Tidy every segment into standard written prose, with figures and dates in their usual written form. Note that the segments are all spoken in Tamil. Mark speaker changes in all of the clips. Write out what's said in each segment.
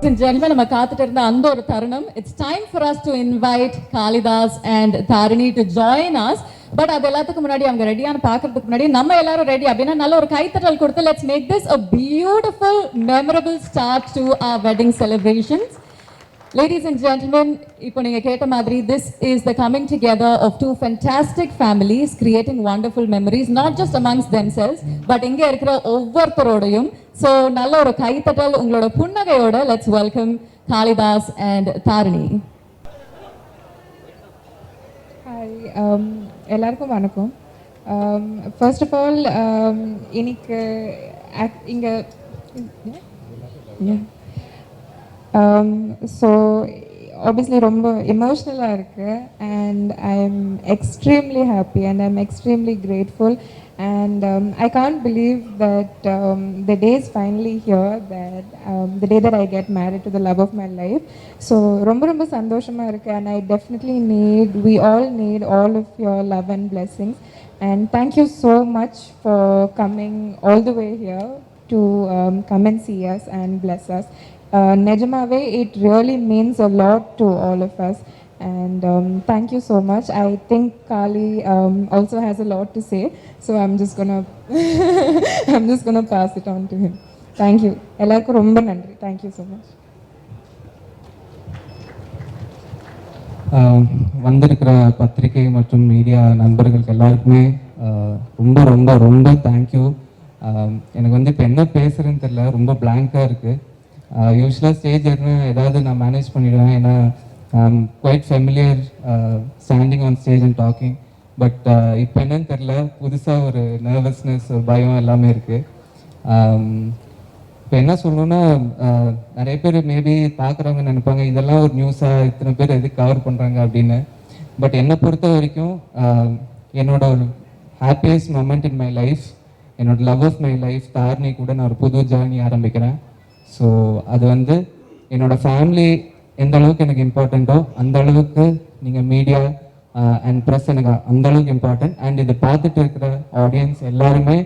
Speaker 1: and gentlemen, நம்ம காத்துட்டு இருந்த அந்த ஒரு தருணம். It's time for us to invite Kalidas and Tarini to join us. But அது எல்லாத்துக்கும் முன்னாடி அவங்க ரெடியான பார்க்கறதுக்கு முன்னாடி நம்ம எல்லாரும் ரெடி அப்படின்னா நல்ல ஒரு கைத்தட்டல் கொடுத்து let's make this a beautiful memorable start to our wedding celebrations. Ladies and gentlemen, இப்போ நீங்க கேட்ட மாதிரி this is the coming together of two fantastic families creating wonderful memories not just amongst themselves but இங்க இருக்கிற ஒவ்வொருத்தரோடையும். So நல்ல ஒரு கைத்தட்டல் உங்களோட புன்னகையோட let's welcome Kalidas and Tarini.
Speaker 2: Hi, எல்லாருக்கும் வணக்கம். First of all, இன்னைக்கு இங்க so obviously ரொம்ப எமோஷ்னலாக இருக்குது and I'm extremely happy and I'm extremely grateful and I can't believe that the day is finally here, that the day that I get married to the love of my life. So ரொம்ப சந்தோஷமாக இருக்குது and I definitely we all need all of your love and blessings and thank you so much for coming all the way here to come and see us and bless us. Nejamave, it really means a lot to all of us and thank you so much. I think Kali also has a lot to say, so I'm just gonna pass it on to him. Thank you. Ellarku romba nandri. Thank you so much.
Speaker 3: வந்திருக்கிற பத்திரிகை மற்றும் மீடியா நண்பர்களுக்கு எல்லாருக்குமே ரொம்ப தேங்க்யூ. எனக்கு வந்து இப்போ என்ன பேசுகிறேன்னு தெரியல, ரொம்ப பிளாங்காக இருக்குது. யூஸ்வலாக ஸ்டேஜ் ஏறினா ஏதாவது நான் மேனேஜ் பண்ணிவிடுவேன், ஏன்னா quite familiar standing on stage and talking. But இப்போ என்னன்னு தெரில, புதுசாக ஒரு நர்வஸ்னஸ், ஒரு பயம் எல்லாமே இருக்குது. இப்போ என்ன சொல்லணுன்னா, நிறைய பேர் மேபி பார்க்குறவங்க நினைப்பாங்க இதெல்லாம் ஒரு நியூஸாக இத்தனை பேர் எதுக்கு கவர் பண்ணுறாங்க அப்படின்னு. பட் என்னை பொறுத்த வரைக்கும் என்னோட ஒரு happiest moment in my life, என்னோட love of my life Tharini கூட நான் ஒரு புது ஜேர்னி ஆரம்பிக்கிறேன். ஸோ அது வந்து என்னோடய ஃபேமிலி எந்த அளவுக்கு எனக்கு இம்பார்ட்டண்ட்டோ அந்த அளவுக்கு நீங்கள் மீடியா அண்ட் ப்ரெஸ் எனக்கு அந்த அளவுக்கு இம்பார்ட்டன்ட். அண்ட் இதை பார்த்துட்டு இருக்கிற ஆடியன்ஸ் எல்லாருமே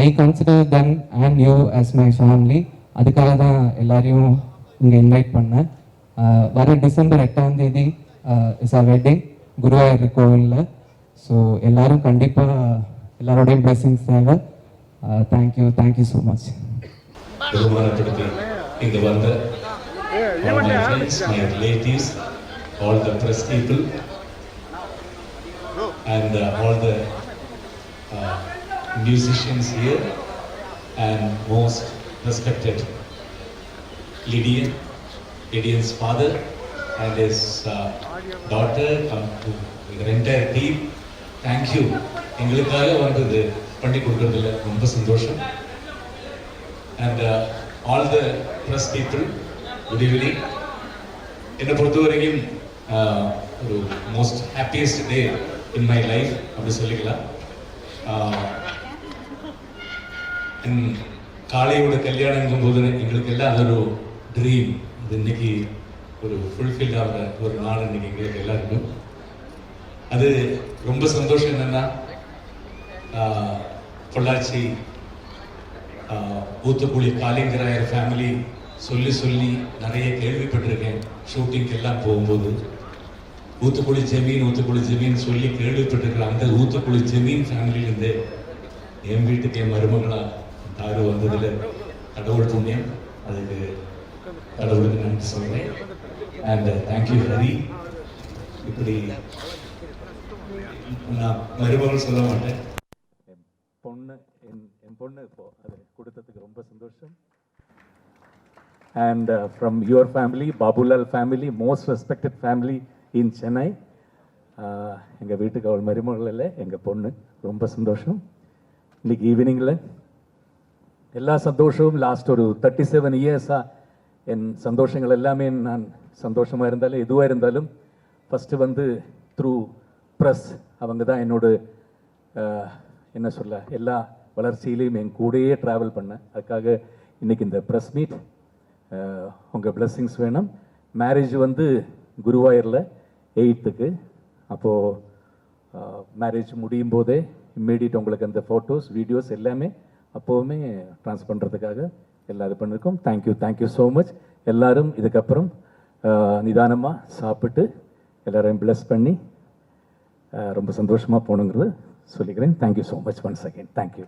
Speaker 3: ஐ consider them and you as my family. அதுக்காக தான் எல்லாரையும் இங்கே இன்வைட் பண்ணேன். வர டிசம்பர் 8ஆம் தேதி இஸ் ஆர் வெட்டிங் குருவாயூர் கோவிலில். ஸோ எல்லோரும் கண்டிப்பாக எல்லாரோடையும் பிளெஸிங்ஸ் தேவை. Thank you so much.
Speaker 4: பெருமானப்படுத்தி இங்கு வந்த all my friends, my relatives, all the press people and all the musicians here and most respected Lydian's father and his daughter, come to the entire team. Thank you. எங்களுக்காக வந்தது பண்ணி கொடுக்கறதுல ரொம்ப சந்தோஷம். And all the press people, good evening. என்னை பொறுத்த வரைக்கும் ஒரு most happiest day in my life அப்படி சொல்லிக்கலாம். காளையோட கல்யாணங்கும் போது எங்களுக்கு எல்லாம் அது ஒரு ட்ரீம். அது இன்னைக்கு ஒரு ஃபுல்ஃபில் ஆகிற ஒரு நாள் இன்னைக்கு எங்களுக்கு எல்லாருக்கும். அது ரொம்ப சந்தோஷம். என்னென்னா பொள்ளாச்சி ஊத்துக்குழி காளிங்கராயர் ஃபேமிலி சொல்லி நிறைய கேள்விப்பட்டிருக்கேன். ஷூட்டிங்க்கு எல்லாம் போகும்போது ஊத்துக்குழி ஜமீன் சொல்லி கேள்விப்பட்டிருக்கிறேன். அந்த ஊத்துக்குழி ஜமீன் ஃபேமிலியிலேருந்து என் வீட்டுக்கு என் மருமகளாக தாரு வந்ததில் கடவுள் புண்ணியம். அதுக்கு கடவுளுக்கு நன்றி சொல்கிறேன். And thank you Hari. இப்படி நான் மருமகள் சொல்ல மாட்டேன், என் பொண்ணு இப்போ அது கொடுத்ததுக்கு ரொம்ப சந்தோஷம். And from your family, Babulal family, most respected family இன் சென்னை. எங்கள் வீட்டுக்கு அவள் மருமகள் இல்லை, எங்கள் பொண்ணு. ரொம்ப சந்தோஷம். இன்னைக்கு ஈவினிங்கில் எல்லா சந்தோஷமும் லாஸ்ட் ஒரு 37 இயர்ஸாக என் சந்தோஷங்கள் எல்லாமே நான் சந்தோஷமாக இருந்தாலும் எதுவாக இருந்தாலும் ஃபஸ்ட்டு வந்து த்ரூ ப்ரெஸ் அவங்க தான் என்னோட என்ன சொல்ல எல்லா வளர்ச்சியிலையும் என் கூடயே ட்ராவல் பண்ணேன். அதுக்காக இன்றைக்கி இந்த ப்ரெஸ் மீட் உங்கள் பிளெஸ்ஸிங்ஸ் வேணும். மேரேஜ் வந்து குருவாயூரில் 8th. அப்போது மேரேஜ் முடியும் போதே இம்மீடியட் உங்களுக்கு அந்த ஃபோட்டோஸ் வீடியோஸ் எல்லாமே அப்போவுமே ட்ரான்ஸ் பண்ணுறதுக்காக எல்லாம் இது பண்ணியிருக்கோம். Thank you so much. எல்லாரும் இதுக்கப்புறம் நிதானமாக சாப்பிட்டு எல்லாரையும் பிளஸ் பண்ணி ரொம்ப சந்தோஷமாக போகணுங்கிறது சொல்லிக்கிறேன். Thank you so much once again. Thank you.